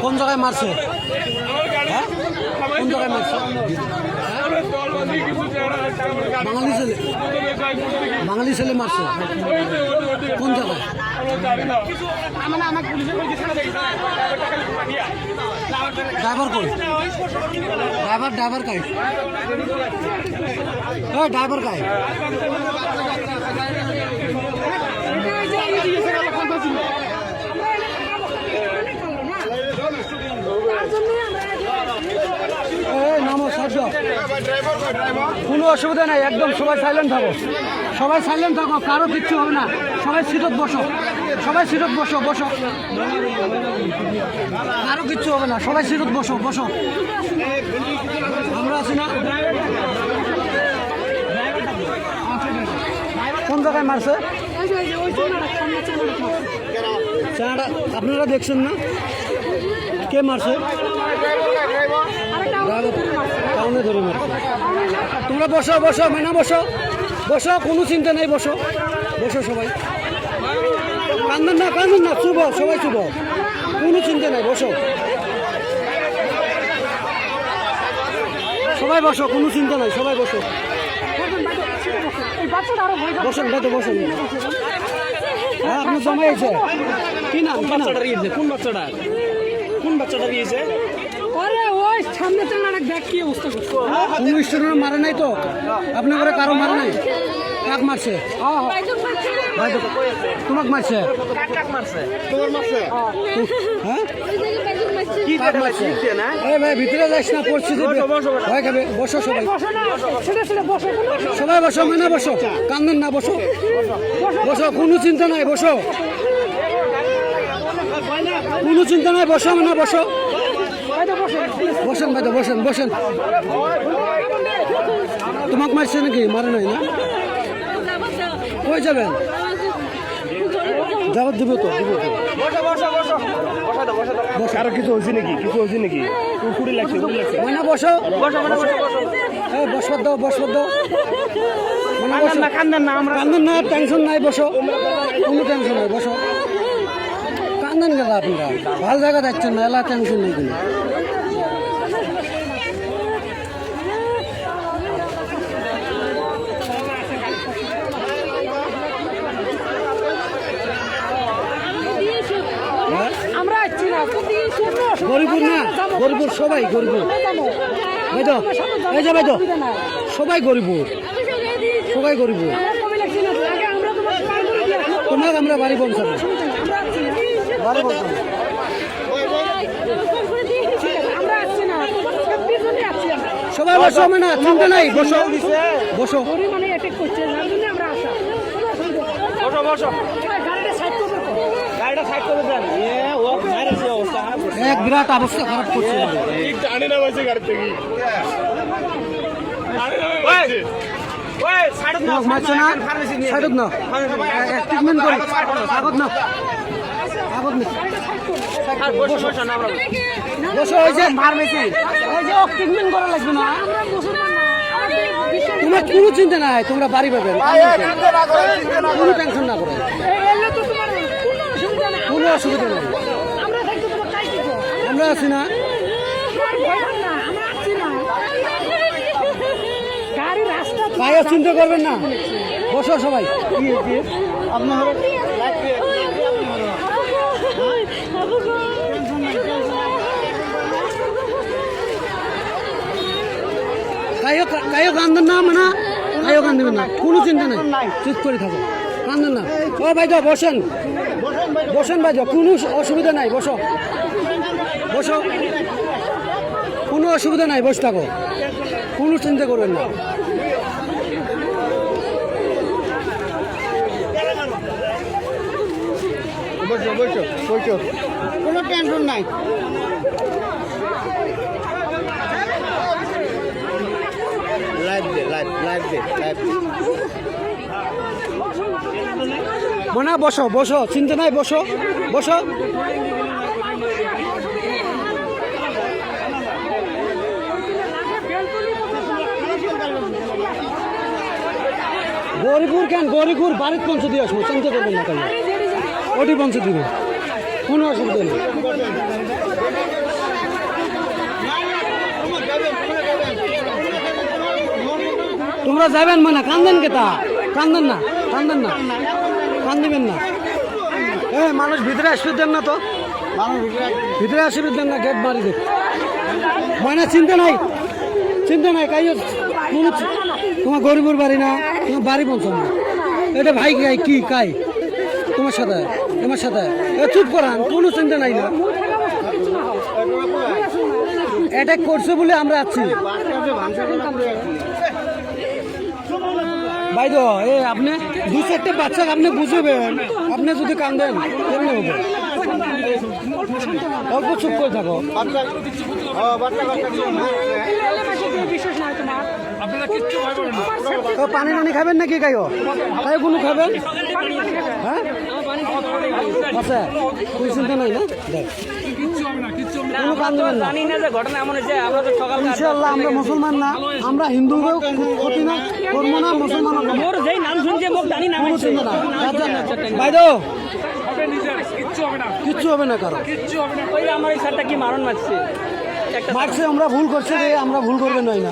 কোন জায়গায় মারছে? হ্যাঁ কোন জায়গায় মারছে? বাঙালি ছেলে, বাঙালি ছেলে মারছে কোন জায়গায়? ড্রাইভার কই? ড্রাইভার কাই? ড্রাইভার কাই? কোনো অসুবিধা নাই, একদম সবাই সাইলেন্ট থাকো, সবাই সাইলেন্ট থাকো, কারো কিচ্ছু হবে না। সবাই সিটত বসো, সবাই সিটত বসো, বসো, কারো কিচ্ছু হবে না, সবাই সিটত বসো, বসো। আমরা আছি না? কোন জায়গায় মারছে? আপনারা দেখছেন না কে মারছে? টাউনে ধরে মারছে। তোমরা বসো, বসো, মেনা বসো, বসো, কোনো চিন্তা নেই, বসো, বসো সবাই, কান্দন না, কান্দন না, চুব, সবাই চুব, কোনো চিন্তা নেই, বসো, সবাই বসো, কোনো চিন্তা নাই, সবাই বসো, বসেন, বাইতো বসেন। হ্যাঁ আপনি জমাইছে কি নাম? কোন বাচ্চাটা দিয়েছে? কোন বাচ্চাটা? কোন বাচ্চাটা দিয়েছে? কোনো স্টুডেন্ট মারে নাই তো? আপনার ঘরে কারো মারে নাই? কাক মারছে? তোমাকে মারছে? হ্যাঁ ভাই ভিতরে যাইস না, পরিস্থিতি ভয় খাবে। বসো সবাই, সবাই বসো, মেনা বসো, কান্দন না, বসো, বসো, কোনো চিন্তা নাই, বসো, কোনো চিন্তা নাই, বসো, মেনা বসো, বসেন ভাই, বসেন, বসেন। তোমাকে মারছে নাকি? মারে নাই না? কই যাবেন? যাবার দিব তো, দিব তো। কারো কিছু হয়েছে নাকি? কিছু হয়েছে নাকি? কুড়ি লাগছে, কুড়ি লাগছে। ময়না বসো, বসবার দাও, বসবার দাও, কান্দান না, আমরা কান্দন না, টেনশন নাই, বসো, কোনো টেনশন নাই, বসো। কান্দেন গেল আপনারা, ভালো জায়গা যাচ্ছেন না, এলা টেনশন নেই কোনো। গরিবুর না, গরিবুর সবাই গরিবুর, ভাইতো এই যে ভাইতো সবাই গরিবুর, সবাই গরিবুর। তোমাকে আমরা বাড়ি পৌঁছাবো, বাড়ি পৌঁছাবো। সবাই বসো, না চিন্তা নাই, বসো, বসো, এক বিরাট অবস্থা খারাপ করছে। মারছে না, সাইডত না, ট্রিটমেন্ট করি, আগত না, আগত না, বসো, ওই যে ফার্মেসি, ওই যে ট্রিটমেন্ট করা লাগবে না। তোমার কোনো চিন্তা নাই, তোমরা বাড়ি পাবেন, কোনো টেনশন না করে, কোনো অসুবিধা নেই, আমরা আছি না। কায়ও চিন্তা করবেন না, বসো সবাই। আপনার কায়ও কান্দেন না, মানে কায়ও কান্দেন না, কোনো চিন্তা নেই, চুপ করে থাকো, কান্দেন না। ও ভাই তো বসেন, বসেন ভাই, কোনো অসুবিধা নাই, বসো, বসো, কোনো অসুবিধা নাই, বসে থাকো, কোনো চিন্তা করবেন না। বসো, বসো, বসো, কোনো টেনশন নাই। মনে বসো, বসো, চিন্তা নাই, বসো, বসো। গরিবুর কেন? গরিবুর বাড়ির পৌঁছে দিয়ে আসবো, চিন্তা করবেন না, তাই ওটি পৌঁছে দিব। কোনো অসুবিধা নেই। তোমরা যাবেন মানে কান্দেন কেতা, কান্দেন না, কান্দেন না, কান্দিবেন না। মানুষ ভিতরে আসবে দেন না তো, ভিতরে আসবে দেন না, গেট মারি দেখ মানে চিন্তা নাই, চিন্তা নাই। কাইও তোমার গরিবের বাড়ি না, তোমার বাড়ি পৌঁছান না। এটা ভাই গাই কি কাই তোমার সাথে, তোমার সাথে চুপ করান, কোনো চিন্তা নাই না। অ্যাটাক করছে বলে আমরা আছি। ভাই তো আপনি দু চারটে বাচ্চাকে আপনি বুঝবেন, আপনি যদি কান্দেন কেমনি হবে? অল্প চুপ করে থাকো। পানি টানি খাবেন নাকি গাইও? তাই কোনো খাবেন? হ্যাঁ আচ্ছা, কোনো চিন্তা নাই না। ইনশাআল্লাহ আমরা মুসলমান না, আমরা হিন্দুকেও ক্ষতি না করবো না, মুসলমানও বাইদো কিচ্ছু হবে না কারো। মারছে, আমরা ভুল করছি রে, আমরা ভুল করবেন নয় না।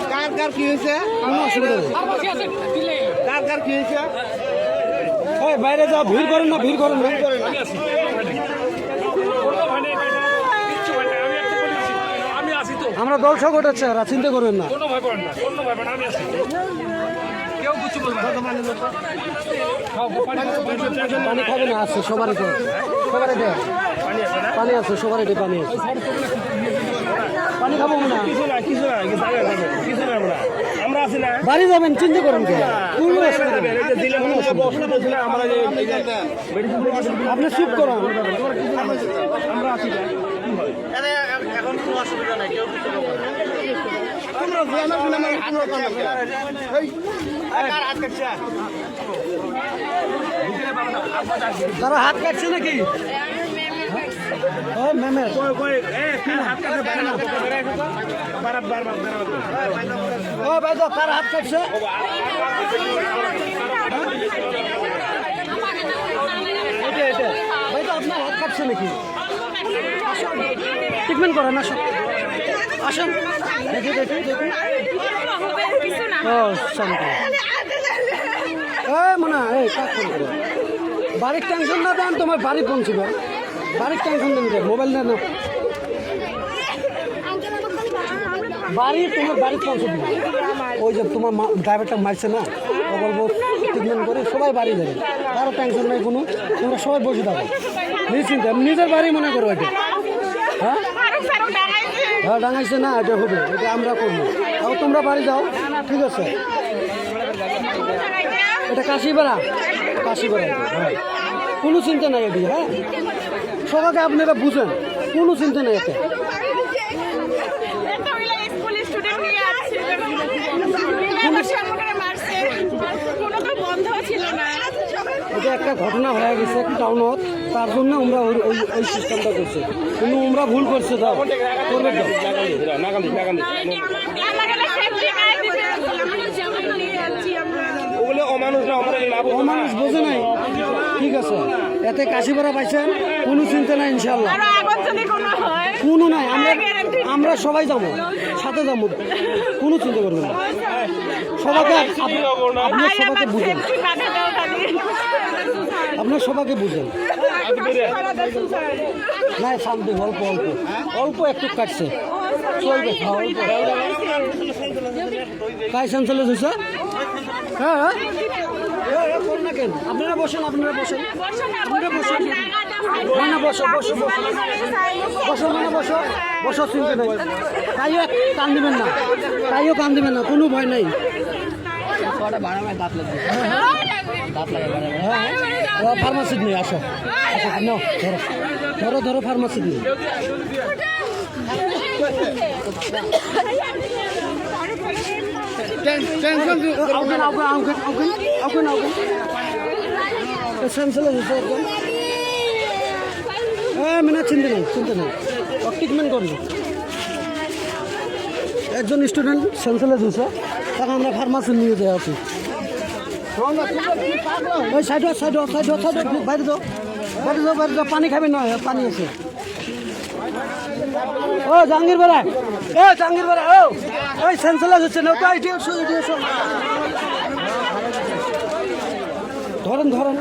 কি হয়েছে? কোনো অসুবিধা নেই। কি হয়েছে? বাইরে যাও, ভিড় করেন না, ভিড় করেন না। আমরা দল সংগঠন আছে, চিন্তা করবেন না। পানি খাবে না, আছে সবারই, সবারই দেয় পানি আছে, সবারই পানি আছে। পানি খাবো না, বাড়ি যাবেন, চিন্তা করেন কে? আপনি চুপ করেন, আমরা আছি। এখন কোনো অসুবিধা নাই, কেউ কিছু তারা হাত কাটছে নাকি? ম্যামের ভাই তো তার হাত কাটছে। ভাই তো আপনার হাত কাটছে নাকি? ট্রিটমেন্ট করেন, আসুন আসুন, দেখি দেখি দেখি। ও শান্তি, মনে হয় বাড়ির টেনশন না দেন, তোমার বাড়ি পৌঁছবে। বাড়ির টেনশন দেন, মোবাইল দেন না, বাড়ি তোমার বাড়ি পৌঁছে দিবে। ওই যে তোমার ড্রাইভারটা মারছে না, ও বলবো ট্রিটমেন্ট করে সবাই বাড়ি যাবে, কারো টেনশন নেই কোনো। তোমরা সবাই বসে থাকো নিশ্চিন্তে, নিজের বাড়ি মনে করো এটা। হ্যাঁ হ্যাঁ ডাঙাইছে না, এটা হবে, এটা আমরা করবো। আর তোমরা বাড়ি যাও, ঠিক আছে? এটা কাশিপাড়া, কাশিপাড়া। হ্যাঁ কোনো চিন্তা নাই এটি। হ্যাঁ সবাইকে আপনারা বুঝেন, কোনো চিন্তা নেই এতে। এটা একটা ঘটনা হয়ে গেছে টাউনত, তার জন্য আমরা ওই সিস্টেমটা করছি। কিন্তু আমরা ভুল করছে, দাও করবে অমানুষ বোঝে নাই, ঠিক আছে? এতে কাশিপাড়া পাইছেন, কোনো চিন্তা নাই ইনশাল্লাহ, কোনো নাই। আমরা সবাই যাবো, সাথে যাবো, কোনো চিন্তা করবেন না। সবাইকে আপনার সবাইকে বুঝেন, আপনার সবাইকে বুঝেন। না শান্তি, অল্প অল্প অল্প একটু কাটছে, চলবে। কাই সেন্সলেস হয়েছে? হ্যাঁ হ্যাঁ না কেন? আপনারা বসেন, আপনারা বসেন, আপনারা বসেন, না বসো বসো বসো, মানে বসো বসো, চিন্তা নেই। তাইও কান দিবেন না, তাইও কান দিবেন না, কোনো ভয় নেই। ফার্মাসিট নেই, আসো নাও, ধরো ধরো ধরো, ফার্মাসিট নেই। মানে চিন্তা নেই, চিন্তা নেই, ট্রিটমেন্ট করবো। একজন স্টুডেন্ট সেন্সলেস হয়েছে, তাকে আমরা ফার্মাসি নিয়ে যাই আছি। ওই সাইড সাইড সাইড সাইড বাইরে যাও, বাড়ি যাও, পানি খাবেন নয়, পানি আছে। ও জাহাঙ্গীর বেড়া, ও জাহাঙ্গীর বেড়া, ও ওই সেন্সেলাস হচ্ছে না, ওটা এসো। ধরেন ধরেন।